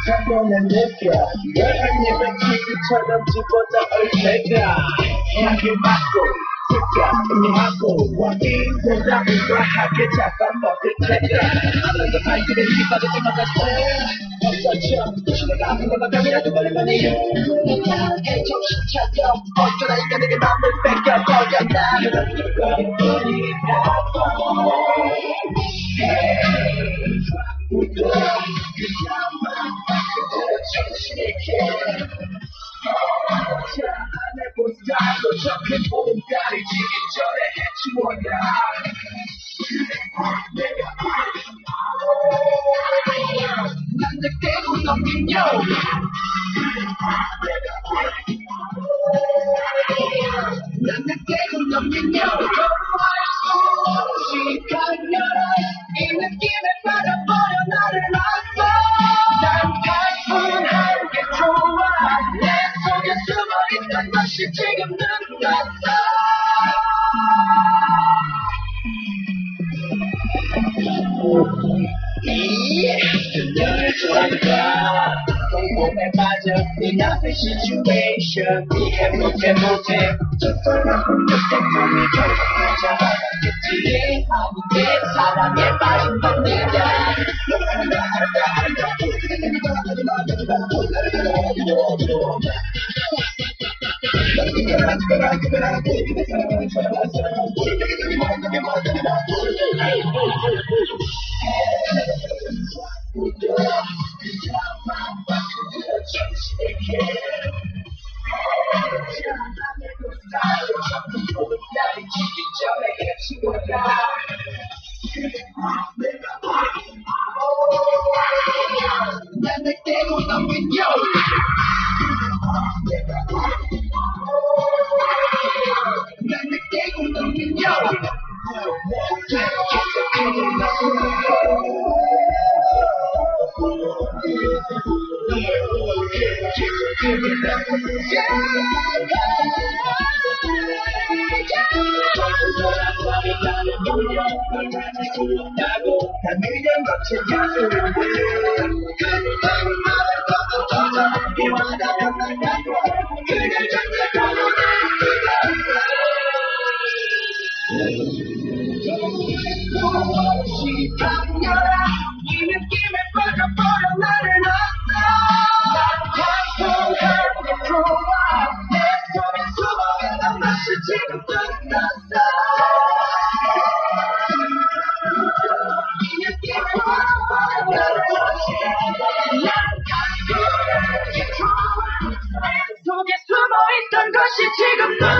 장난을 느껴 열한 입은 TV처럼 집어다 얼테다 향기 맡고 특가 의미하고 원인 대답을 과하게 잡아먹을 테다 아무래도 발길에 힘이 빠질 때마다 없었죠 시대가 아픈 것만 병이라도 걸리면 이유 그렇게 정신 차려 어쩌다 인간에게 맘을 뺏겨버렸나 그런 것뿐이라고 안에 본 스타일로 적힌 보름달이 지기 전에 해치워야 난 늑대고 넘긴 요 난 늑대고 넘긴 요 시간여라 이 느낌에 빠져버려 나를 놨어 난 가뿐한 게 좋아 내 속에 숨어있던 것이 지금 느꼈어 너를 좋아한다 공범에 빠져 네 앞의 시츄에이션 이해 못해 적절한 공격 때문에 결국 잡아갔겠지 아무게 사랑에 빠진 겁니다 난 늑대고 넘긴 요 난 늑대고 넘긴 요 난 그냥 거친 야수인데 그딴 말을 떠도 비워나면 난 가고 그냥 전체 시간여라 이 느낌에 빠져버려 나를 놨어 난 가뿐한 게 좋아 내 속에 숨어있던 맛이 지금 끝났어 이 느낌에 빠져버려 나를 놨어 난 가뿐한 게 좋아 내 속에 숨어있던 것이 지금 끝났어